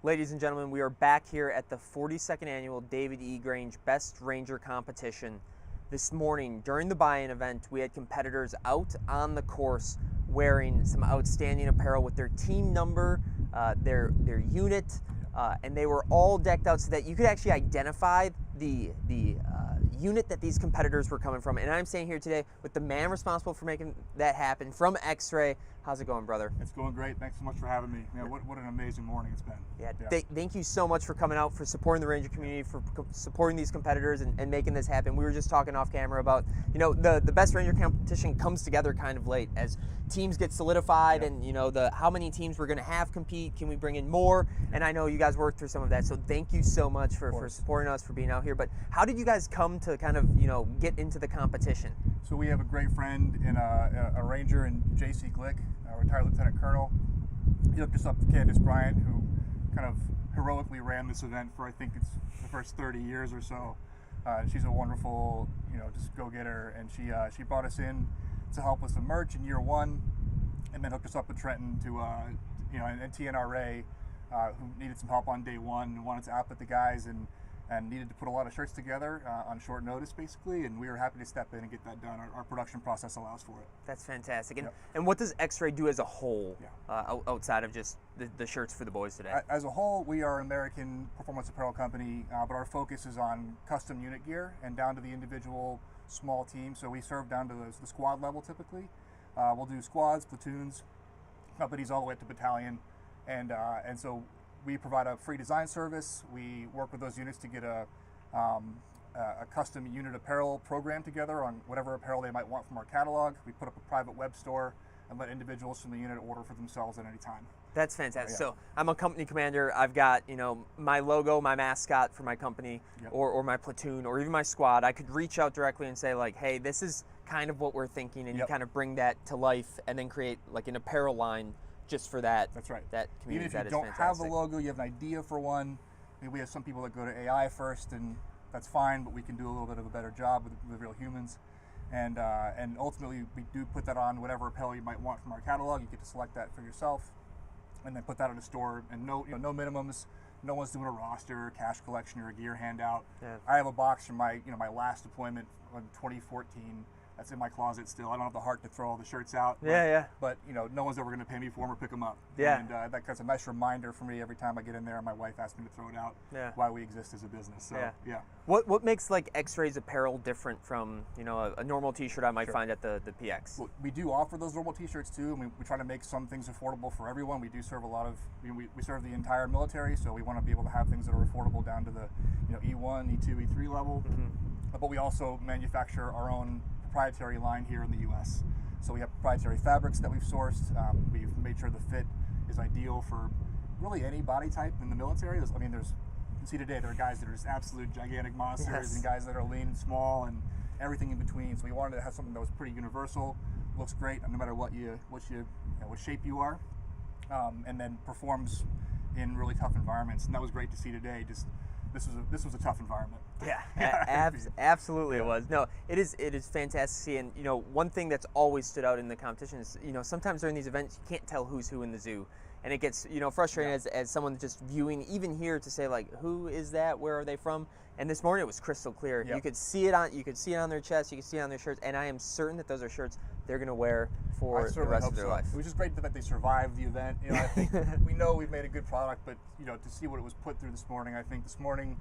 Ladies and gentlemen, we are back here at the 42nd annual David E. Grange Best Ranger Competition. This morning, during the buy-in event, we had competitors out on the course wearing some outstanding apparel with their team number, their unit, and they were all decked out so that you could actually identify the unit that these competitors were coming from. And I'm standing here today with the man responsible for making that happen from Exray. How's it going, brother? It's going great. Thanks so much for having me. Yeah, what an amazing morning it's been. Yeah. Thank you so much for coming out, for supporting the Ranger community, for supporting these competitors and making this happen. We were just talking off camera about, you know, the Best Ranger competition comes together kind of late as teams get solidified, and you know, how many teams we're going to have compete. Can we bring in more? And I know you guys worked through some of that, so thank you so much for supporting us, for being out here. But how did you guys come to kind of, you know, get into the competition? So we have a great friend in a Ranger in J.C. Glick, a retired Lieutenant Colonel. He hooked us up with Candace Bryant, who kind of heroically ran this event for, I think it's the first 30 years or so. She's a wonderful, you know, just go-getter, and she brought us in to help with some merch in year one, and then hooked us up with Trenton to, you know, and TNRA, who needed some help on day one and wanted to outfit the guys and needed to put a lot of shirts together on short notice, basically, and we were happy to step in and get that done. Our production process allows for it. That's fantastic. And what does Exray do as a whole, outside of just the shirts for the boys today? As a whole, we are an American performance apparel company, but our focus is on custom unit gear and down to the individual small team. So we serve down to the squad level typically. We'll do squads, platoons, companies all the way up to battalion, and so we provide a free design service. We work with those units to get a custom unit apparel program together on whatever apparel they might want from our catalog. We put up a private web store and let individuals from the unit order for themselves at any time. That's fantastic. So I'm a company commander. I've got, you know, my logo, my mascot for my company, or my platoon, or even my squad. I could reach out directly and say, like, hey, this is kind of what we're thinking, and you kind of bring that to life and then create like an apparel line just for that. That's right. That community. Even if you don't have a logo, you have an idea for one. We have some people that go to AI first, and that's fine, but we can do a little bit of a better job with real humans. And ultimately, we do put that on whatever apparel you might want from our catalog. You get to select that for yourself, and then put that in a store. And no minimums. No one's doing a roster, cash collection, or a gear handout. Yeah. I have a box from my my last deployment in 2014. That's in my closet still. I don't have the heart to throw all the shirts out. But you know, no one's ever going to pay me for them or pick them up. And that's a nice reminder for me every time I get in there and my wife asks me to throw it out. Why we exist as a business. So What makes like X-Ray's apparel different from, you know, a normal T-shirt I might find at the PX? Well, we do offer those normal T-shirts too. We try to make some things affordable for everyone. We do serve a lot of, we serve the entire military, so we want to be able to have things that are affordable down to the E1, E2, E3 level. But we also manufacture our own proprietary line here in the U.S. So we have proprietary fabrics that we've sourced. We've made sure the fit is ideal for really any body type in the military. You can see today there are guys that are just absolute gigantic monsters and guys that are lean and small and everything in between. So we wanted to have something that was pretty universal, looks great no matter what shape you are, and then performs in really tough environments. And that was great to see today. This was a tough environment. Absolutely it was. No, it is fantastic to see. And you know, one thing that's always stood out in the competition is, you know, sometimes during these events you can't tell who's who in the zoo, and it gets, you know, frustrating as someone just viewing, even here, to say like, who is that, where are they from? And this morning it was crystal clear. You could see it on their chest, you could see it on their shirts, and I am certain that those are shirts they're going to wear for the rest of their life. It was just great that they survived the event. You know, I think we know we've made a good product, but you know, to see what it was put through this morning, I think this morning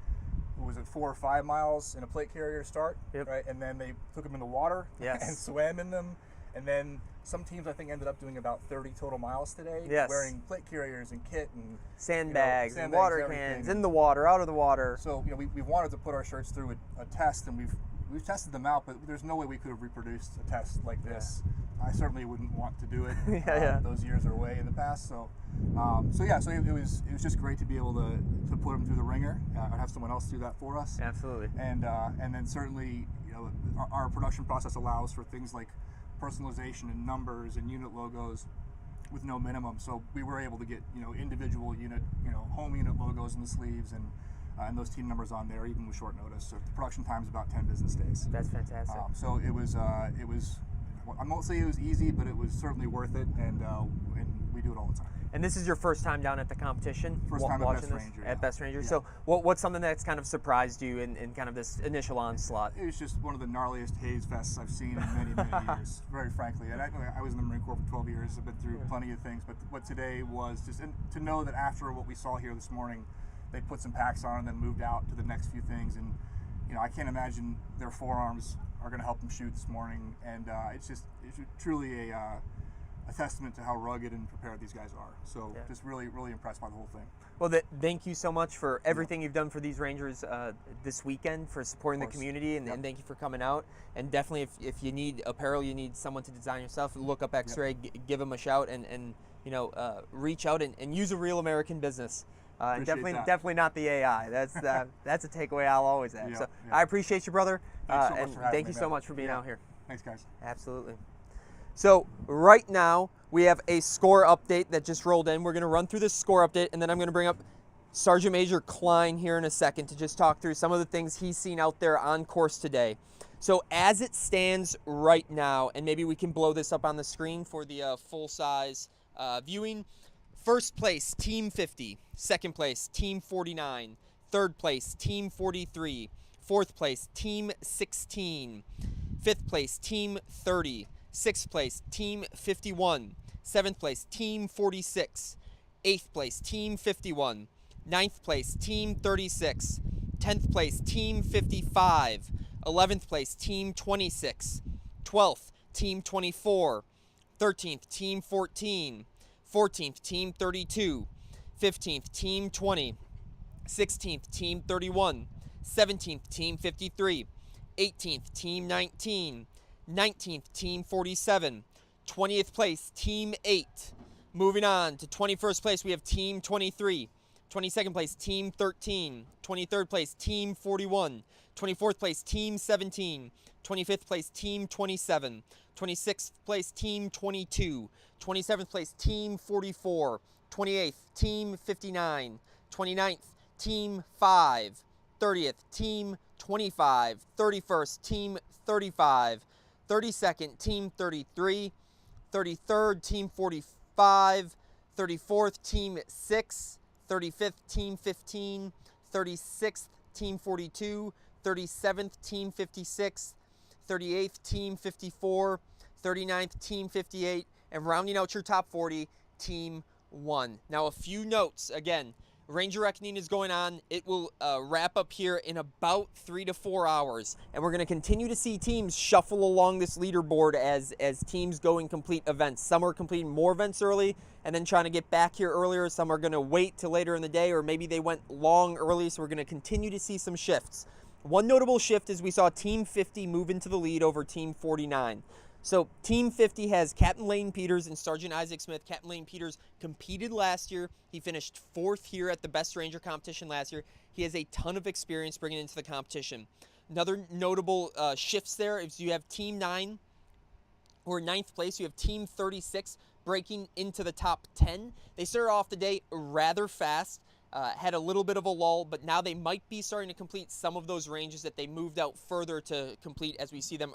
it was at 4 or 5 miles in a plate carrier to start, right? And then they took them in the water and swam in them, and then some teams I think ended up doing about 30 total miles today, wearing plate carriers and kit and sandbags and water cans, in the water, out of the water. So you know, we wanted to put our shirts through a test, and we've tested them out, but there's no way we could have reproduced a test like this. I certainly wouldn't want to do it. Those years are way in the past. So it was just great to be able to put them through the ringer. I'd have someone else do that for us. Absolutely. And then certainly, you know, our production process allows for things like personalization and numbers and unit logos with no minimum. So we were able to get, you know, individual unit, you know, home unit logos in the sleeves and those team numbers on there, even with short notice. So the production time is about 10 business days. That's fantastic. So it was I won't say it was easy, but it was certainly worth it, and we do it all the time. And this is your first time down at the competition? First time at Best Ranger. At Best Ranger. Yeah. So what's something that's kind of surprised you in kind of this initial onslaught? It was just one of the gnarliest haze fests I've seen in many, many years, very frankly. And I was in the Marine Corps for 12 years. I've been through plenty of things, but what today was just, and to know that after what we saw here this morning, they put some packs on and then moved out to the next few things. And, you know, I can't imagine their forearms are going to help them shoot this morning. And it's truly a testament to how rugged and prepared these guys are. So just really, really impressed by the whole thing. Well, thank you so much for everything you've done for these Rangers this weekend, for supporting the community, and thank you for coming out. And definitely, if you need apparel, you need someone to design yourself, look up Exray, give them a shout, and you know, reach out and use a real American business. And definitely not the AI. That's a takeaway I'll always have. So I appreciate you, brother. Thanks so much for having thank you so much for being out here. Thanks, guys. Absolutely. So right now we have a score update that just rolled in. We're going to run through this score update, and then I'm going to bring up Sergeant Major Klein here in a second to just talk through some of the things he's seen out there on course today. So as it stands right now, and maybe we can blow this up on the screen for the full-size viewing. First place, Team 50. Second place, Team 49. Third place, Team 43. Fourth place, Team 16. Fifth place, Team 30. Sixth place, Team 51. Seventh place, Team 46. Eighth place, Team 51. Ninth place, Team 36. 10th place, Team 55. 11th place, Team 26. 12th, Team 24. 13th, Team 14. 14th, Team 32. 15th, Team 20. 16th, Team 31. 17th, Team 53. 18th, Team 19. 19th, Team 47. 20th place, Team 8. Moving on to 21st place, we have Team 23. 22nd place, Team 13. 23rd place, Team 41. 24th place, Team 17. 25th place, Team 27. 26th place, Team 22. 27th place, Team 44. 28th, Team 59. 29th, Team 5. 30th, Team 25. 31st, Team 35. 32nd, Team 33. 33rd, Team 45. 34th, Team 6. 35th, Team 15. 36th, Team 42. 37th, Team 56. 38th, Team 54. 39th, Team 58. And rounding out your top 40, Team 1. Now, a few notes. Again, Ranger Reckoning is going on. It will wrap up here in about 3 to 4 hours. And we're going to continue to see teams shuffle along this leaderboard as teams go and complete events. Some are completing more events early and then trying to get back here earlier. Some are going to wait till later in the day, or maybe they went long early, so we're going to continue to see some shifts. One notable shift is we saw Team 50 move into the lead over Team 49. So Team 50 has Captain Lane Peters and Sergeant Isaac Smith. Captain Lane Peters competed last year. He finished 4th here at the Best Ranger competition last year. He has a ton of experience bringing into the competition. Another notable shifts there is you have Team 9, who are 9th place. You have Team 36 breaking into the top 10. They started off the day rather fast, had a little bit of a lull, but now they might be starting to complete some of those ranges that they moved out further to complete as we see them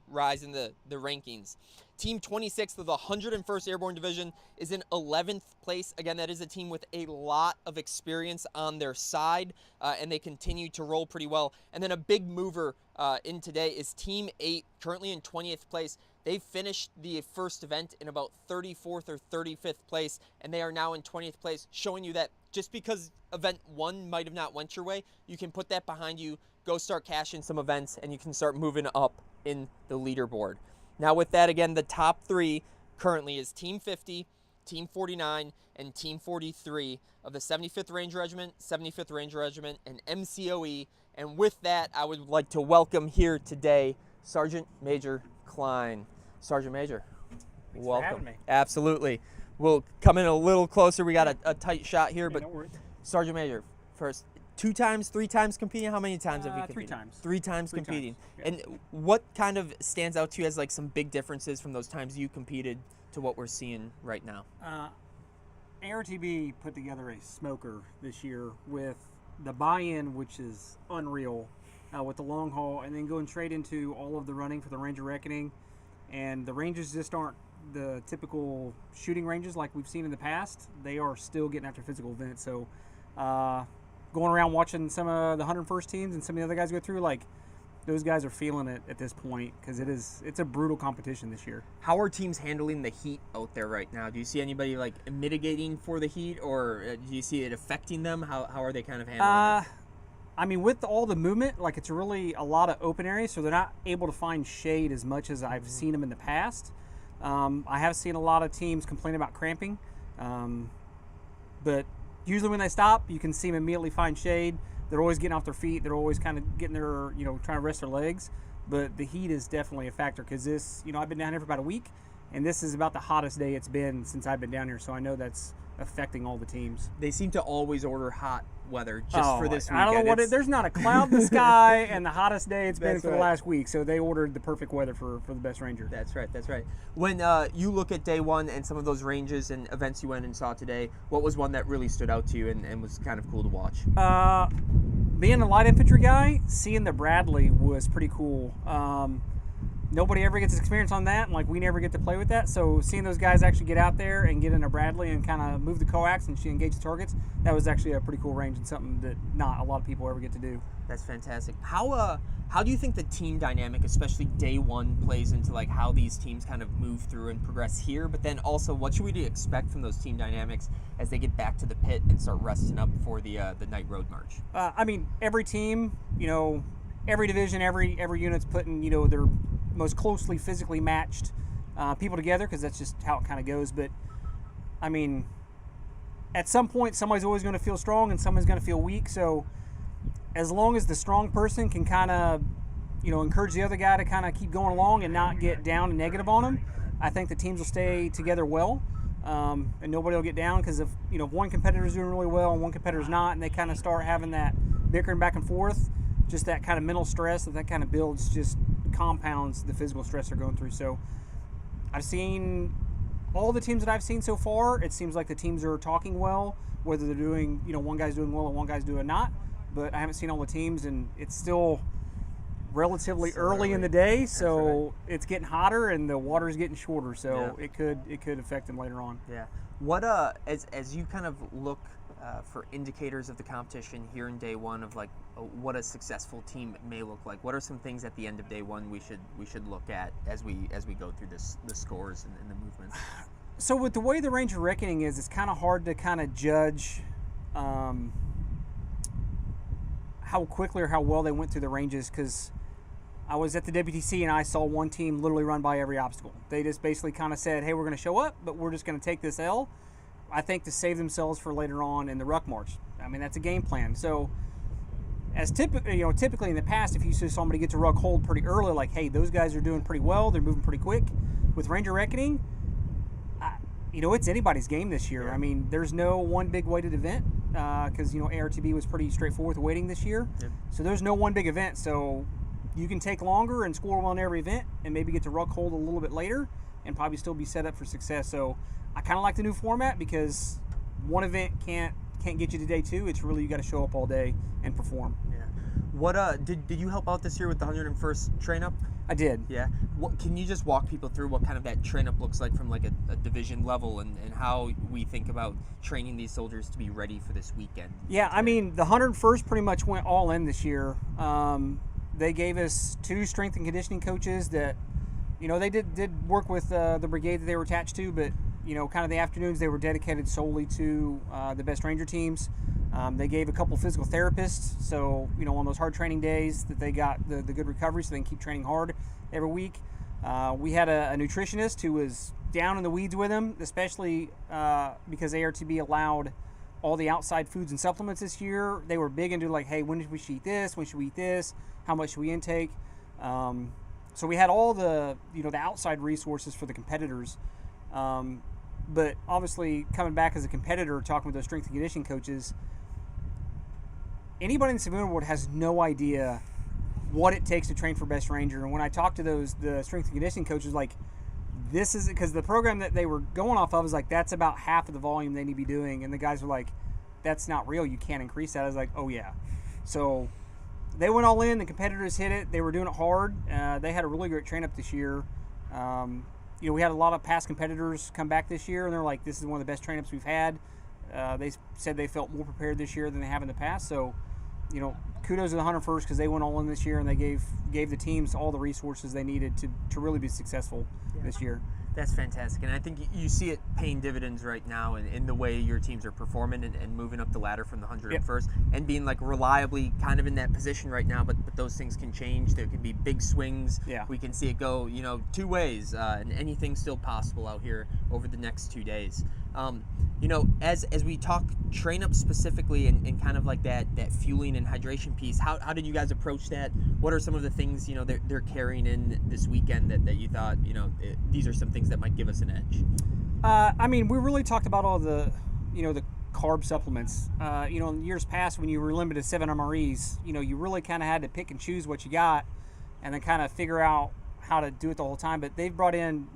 rise in the rankings. Team 26 of the 101st Airborne Division is in 11th place. Again, that is a team with a lot of experience on their side, and they continue to roll pretty well. And then a big mover in today is Team 8, currently in 20th place. They finished the first event in about 34th or 35th place, and they are now in 20th place, showing you that just because event 1 might have not went your way, you can put that behind you, go start cashing some events, and you can start moving up in the leaderboard. Now with that, again, the top 3 currently is Team 50, Team 49, and Team 43 of the 75th Ranger Regiment, 75th Ranger Regiment, and MCOE. And with that, I would like to welcome here today Sergeant Major Klein. Sergeant Major, Thanks welcome. For having me. Absolutely. We'll come in a little closer. We got a tight shot here, but no worries. Sergeant Major, first, 2 times, 3 times competing? How many times have you competed? 3 times. 3 times competing. Yeah. And what kind of stands out to you as like some big differences from those times you competed to what we're seeing right now? ARTB put together a smoker this year with the buy-in, which is unreal, with the long haul, and then going straight into all of the running for the Ranger Reckoning. And the Rangers just aren't the typical shooting ranges like we've seen in the past. They are still getting after physical events. So going around watching some of the 101st teams and some of the other guys go through, like, those guys are feeling it at this point because it's a brutal competition this year. How are teams handling the heat out there right now? Do you see anybody like mitigating for the heat, or do you see it affecting them? How are they kind of handling it? I mean, with all the movement, like, it's really a lot of open areas, so they're not able to find shade as much as I've seen them in the past. I have seen a lot of teams complain about cramping, but usually when they stop, you can see them immediately find shade. They're always getting off their feet. They're always kind of getting their, trying to rest their legs. But the heat is definitely a factor because this, I've been down here for about a week, and this is about the hottest day it's been since I've been down here. So I know that's affecting all the teams. They seem to always order hot weather just for this weekend. I don't know there's not a cloud in the sky, and the hottest day it's been for the last week. So they ordered the perfect weather for the best ranger. That's right. When you look at day one and some of those ranges and events you went and saw today, what was one that really stood out to you and was kind of cool to watch? Being a light infantry guy, seeing the Bradley was pretty cool. Nobody ever gets experience on that, and like we never get to play with that. So seeing those guys actually get out there and get in a Bradley and kind of move the coax and engage the targets, that was actually a pretty cool range and something that not a lot of people ever get to do. That's fantastic. How do you think the team dynamic, especially day one, plays into like how these teams kind of move through and progress here? But then also, what should we expect from those team dynamics as they get back to the pit and start resting up before the night road march? I mean, every team, every division, every unit's putting their most closely physically matched people together because that's just how it kind of goes. But I mean, at some point, somebody's always going to feel strong and someone's going to feel weak. So as long as the strong person can kind of, encourage the other guy to kind of keep going along and not get down and negative on them, I think the teams will stay together well, and nobody will get down because if one competitor's doing really well and one competitor's not, and they kind of start having that bickering back and forth, just that kind of mental stress that kind of builds, just compounds the physical stress they're going through. So I've seen all the teams that I've seen so far, it seems like the teams are talking well, whether they're doing, one guy's doing well and one guy's doing not. But I haven't seen all the teams, and it's still relatively early in the day, so it's getting hotter and the water's getting shorter, so it could affect them later on. Yeah. What as you kind of look for indicators of the competition here in day one of like what a successful team may look like, what are some things at the end of day one we should look at as we go through the scores and the movements? So with the way the Ranger Reckoning is, it's kind of hard to kind of judge how quickly or how well they went through the ranges, because I was at the WTC and I saw one team literally run by every obstacle. They just basically kind of said, hey, we're going to show up, but we're just going to take this L, I think, to save themselves for later on in the ruck march. I mean, that's a game plan. So as typically in the past, if you saw somebody get to ruck hold pretty early, like, hey, those guys are doing pretty well, they're moving pretty quick. With Ranger Reckoning, it's anybody's game this year. Yeah. I mean, there's no one big weighted event because, ARTB was pretty straightforward with weighting this year. Yep. So there's no one big event. So you can take longer and score well in every event and maybe get to ruck hold a little bit later and probably still be set up for success. So I kind of like the new format because one event can't get you to day two. It's really, you got to show up all day and perform. Yeah. What did you help out this year with the 101st train up? I did. Yeah. What can you just walk people through what kind of that train up looks like from like a division level and how we think about training these soldiers to be ready for this weekend? Yeah, I mean, the 101st pretty much went all in this year. They gave us 2 strength and conditioning coaches that, they did work with the brigade that they were attached to, but, kind of the afternoons they were dedicated solely to the best ranger teams. They gave a couple physical therapists, so, on those hard training days that they got the good recovery so they can keep training hard every week. We had a nutritionist who was down in the weeds with them, especially because ARTB allowed all the outside foods and supplements this year. They were big into like, hey, when should we eat this? When should we eat this? How much should we intake? So we had all the, the outside resources for the competitors. But obviously coming back as a competitor, talking with those strength and conditioning coaches, anybody in the civilian world has no idea what it takes to train for Best Ranger. And when I talked to the strength and conditioning coaches, like, this is because the program that they were going off of was like, that's about half of the volume they need to be doing. And the guys were like, that's not real. You can't increase that. I was like, oh yeah. So they went all in. The competitors hit it. They were doing it hard. They had a really great train up this year. we had a lot of past competitors come back this year, and they're like, this is one of the best train-ups we've had. They said they felt more prepared this year than they have in the past. So, kudos to the 101st because they went all in this year, and they gave the teams all the resources they needed to really be successful this year. That's fantastic, and I think you see it paying dividends right now in the way your teams are performing and moving up the ladder from the 101st and being like reliably kind of in that position right now. But those things can change. There can be big swings. Yeah. We can see it go two ways, and anything's still possible out here over the next 2 days. As we talk train up specifically and kind of like that fueling and hydration piece, how did you guys approach that? What are some of the things they're carrying in this weekend that you thought these are some things that might give us an edge? We really talked about all the the carb supplements. In years past when you were limited to 7 MREs, you really kind of had to pick and choose what you got, and then kind of figure out how to do it the whole time. But they've brought in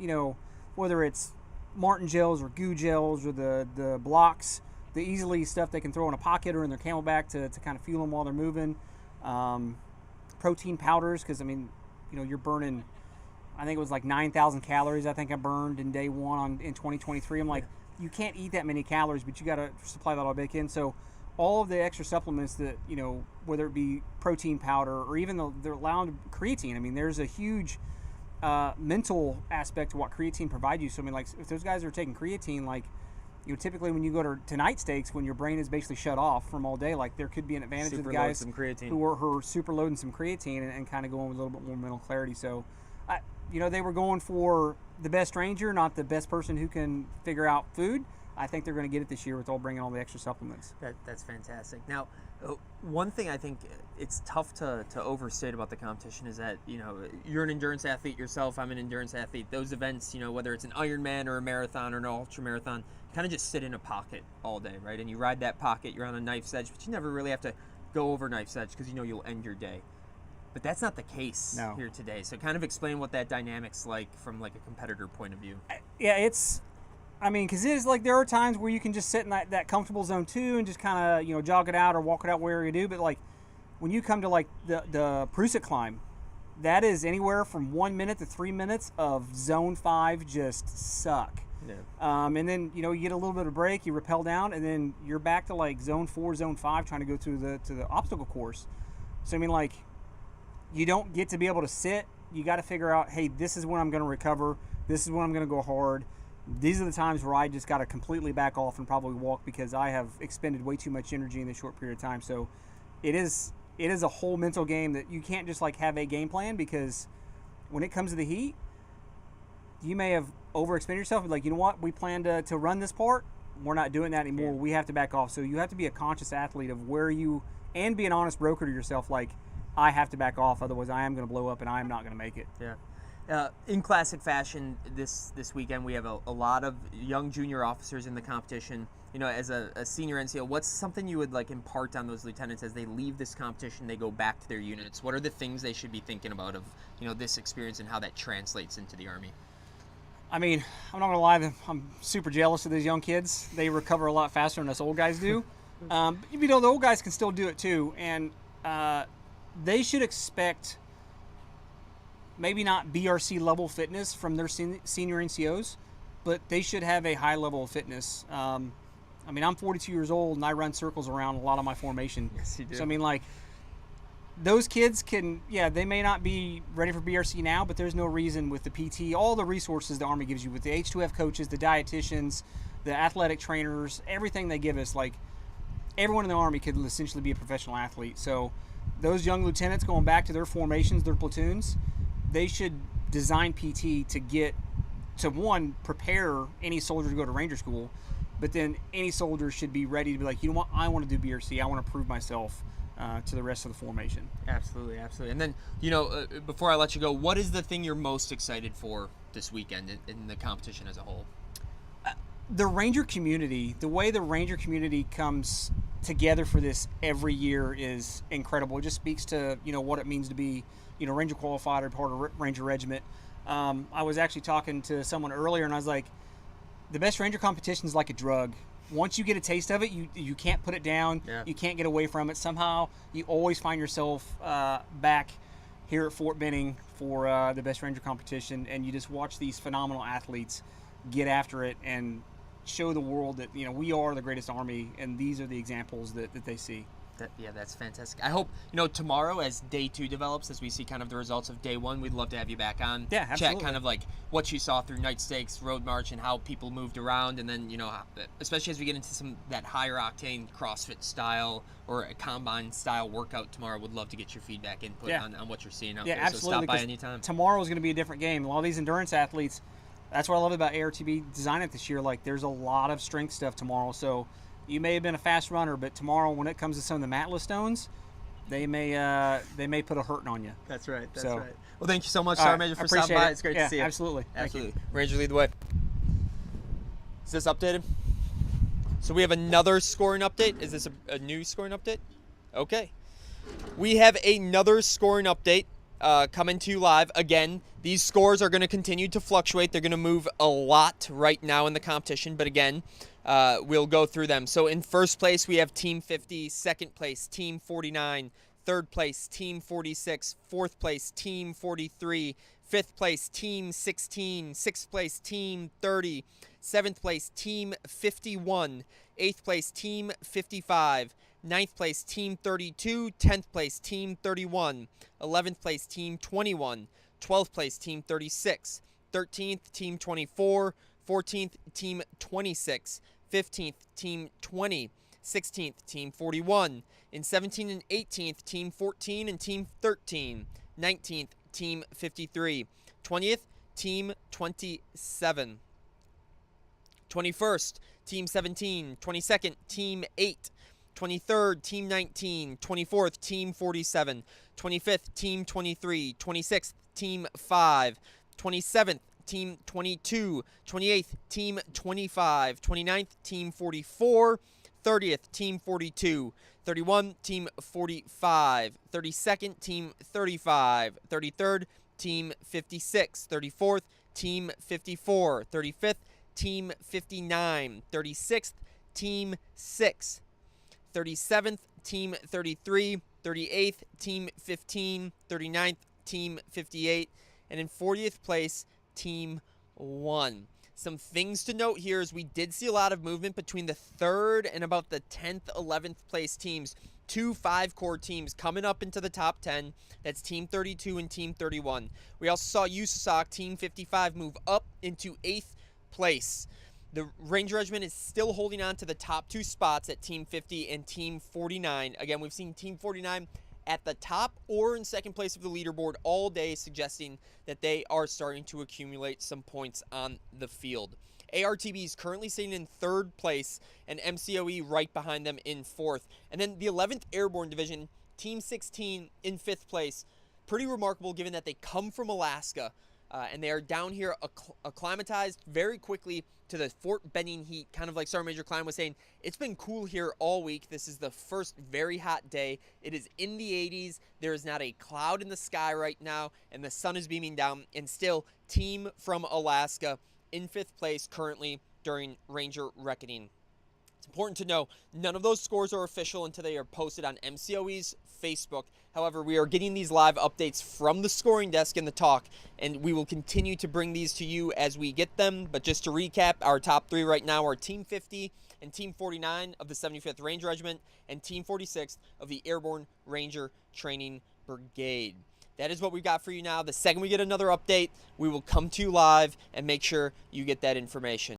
whether it's Martin gels or goo gels or the blocks, the easily stuff they can throw in a pocket or in their camelback to kind of fuel them while they're moving. Protein powders, because you're burning, I think it was like 9,000 calories I think I burned in day one in 2023. I'm like, you can't eat that many calories, but you got to supply that all back in. So all of the extra supplements that, whether it be protein powder or even they're allowed creatine. There's a huge mental aspect to what creatine provides you. So if those guys are taking creatine, typically when you go to night stakes, when your brain is basically shut off from all day, there could be an advantage of the guys who are super loading some creatine and kind of going with a little bit more mental clarity. So, they were going for the best ranger, not the best person who can figure out food. I think they're going to get it this year with bringing all the extra supplements. That's fantastic. Now, one thing I think it's tough to overstate about the competition is that, you're an endurance athlete yourself, I'm an endurance athlete. Those events, whether it's an Ironman or a marathon or an ultra marathon, kind of just sit in a pocket all day, right? And you ride that pocket, you're on a knife's edge, but you never really have to go over knife's edge because you'll end your day. But that's not the case here today. So kind of explain what that dynamic's like from a competitor point of view. Yeah, because it is there are times where you can just sit in that comfortable zone too and just kind of jog it out or walk it out wherever you do. But when you come to the Prusic climb, that is anywhere from 1 minute to 3 minutes of zone 5 just suck. Yeah. And then you get a little bit of break, you rappel down, and then you're back to zone 4, zone 5, trying to go through the obstacle course. So you don't get to be able to sit. You got to figure out, hey, this is when I'm going to recover. This is when I'm going to go hard. These are the times where I just got to completely back off and probably walk because I have expended way too much energy in this short period of time. So it is a whole mental game that you can't just have a game plan, because when it comes to the heat, you may have overexpended yourself. You know what? We plan to run this part. We're not doing that anymore. Yeah. We have to back off. So you have to be a conscious athlete of and be an honest broker to yourself. I have to back off, otherwise I am going to blow up and I am not going to make it. Yeah. In classic fashion, this weekend we have a lot of young junior officers in the competition. As a senior NCO, what's something you would impart on those lieutenants as they leave this competition, they go back to their units? What are the things they should be thinking about of this experience and how that translates into the Army? I'm not going to lie, I'm super jealous of these young kids. They recover a lot faster than us old guys do. The old guys can still do it too, and they should expect maybe not BRC level fitness from their senior NCOs, but they should have a high level of fitness. I'm 42 years old and I run circles around a lot of my formation. Yes, you do. So those kids they may not be ready for BRC now, but there's no reason with the PT, all the resources the Army gives you with the H2F coaches, the dietitians, the athletic trainers, everything they give us, everyone in the Army could essentially be a professional athlete. So those young lieutenants going back to their formations, their platoons, they should design PT to get to, one, prepare any soldier to go to Ranger School, but then any soldier should be ready to be I want to do BRC. I want to prove myself to the rest of the formation. Absolutely. And then, before I let you go, what is the thing you're most excited for this weekend in the competition as a whole? The Ranger community, the way the Ranger community comes together for this every year is incredible. It just speaks to, what it means to be, Ranger qualified or part of Ranger Regiment. I was actually talking to someone earlier and I was like, the best Ranger competition is like a drug. Once you get a taste of it, you can't put it down. Yeah. You can't get away from it. Somehow you always find yourself back here at Fort Benning for the Best Ranger competition, and you just watch these phenomenal athletes get after it and show the world that, you know, we are the greatest Army, and these are the examples that they see. Yeah, that's fantastic. I hope, you know, tomorrow as day 2 develops, as we see kind of the results of day 1, we'd love to have you back on. Yeah, absolutely. Chat kind of like what you saw through night stakes, road march, and how people moved around. And then, you know, especially as we get into some that higher octane CrossFit style or a combine style workout tomorrow, would love to get your feedback input on what you're seeing out there. Absolutely. So stop by anytime. Tomorrow is going to be a different game. A lot of these endurance athletes, that's what I love about ARTB designing it this year. Like, there's a lot of strength stuff tomorrow. So you may have been a fast runner, but tomorrow when it comes to some of the matless stones, they may put a hurting on you. That's right. That's So- right. Well, thank you so much, Sergeant Major, for stopping by. It's great to see you. Absolutely. Thank you. Absolutely. Ranger, lead the way. Is this updated? So we have another scoring update. Is this a new scoring update? Okay. We have another scoring update coming to you live. Again, these scores are going to continue to fluctuate. They're going to move a lot right now in the competition, but again, we'll go through them. So in first place, we have Team 50. Second place, Team 49. Third place, Team 46. Fourth place, Team 43. Fifth place, Team 16. Sixth place, Team 30. Seventh place, Team 51. Eighth place, Team 55. Ninth place, Team 32. 10th place, Team 31. 11th place, Team 21. 12th place, Team 36. 13th, Team 24. 14th, Team 26. 15th, Team 20. 16th, Team 41. In 17th and 18th, Team 14 and Team 13. 19th, Team 53. 20th, Team 27. 21st, Team 17. 22nd, Team 8. 23rd, Team 19. 24th, Team 47. 25th, Team 23. 26th, Team 5. 27th, Team 22. 28th, Team 25. 29th, Team 44. 30th, Team 42. 31, Team 45. 32nd, Team 35. 33rd, Team 56. 34th, Team 54. 35th, Team 59. 36th, Team 6. 37th, Team 33. 38th, Team 15. 39th, Team 58. And in 40th place, Team 1. Some things to note here is we did see a lot of movement between the 3rd and about the 10th, 11th place teams. 2 5-core teams coming up into the top 10. That's Team 32 and Team 31. We also saw USASOC Team 55 move up into 8th place. The Ranger Regiment is still holding on to the top 2 spots at Team 50 and Team 49. Again, we've seen Team 49 at the top or in second place of the leaderboard all day, suggesting that they are starting to accumulate some points on the field. ARTB is currently sitting in 3rd place and MCOE right behind them in 4th. And then the 11th Airborne Division, Team 16 in 5th place. Pretty remarkable given that they come from Alaska and they are down here acclimatized very quickly to the Fort Benning heat, kind of like Sergeant Major Klein was saying. It's been cool here all week. This is the first very hot day. It is in the 80s. There is not a cloud in the sky right now, and the sun is beaming down. And still, team from Alaska in 5th place currently during Ranger Reckoning. It's important to know none of those scores are official until they are posted on MCOE's Facebook. However, we are getting these live updates from the scoring desk in the talk, and we will continue to bring these to you as we get them. But just to recap, our top 3 right now are Team 50 and Team 49 of the 75th Ranger Regiment and Team 46 of the Airborne Ranger Training Brigade. That is what we've got for you now. The second we get another update, we will come to you live and make sure you get that information.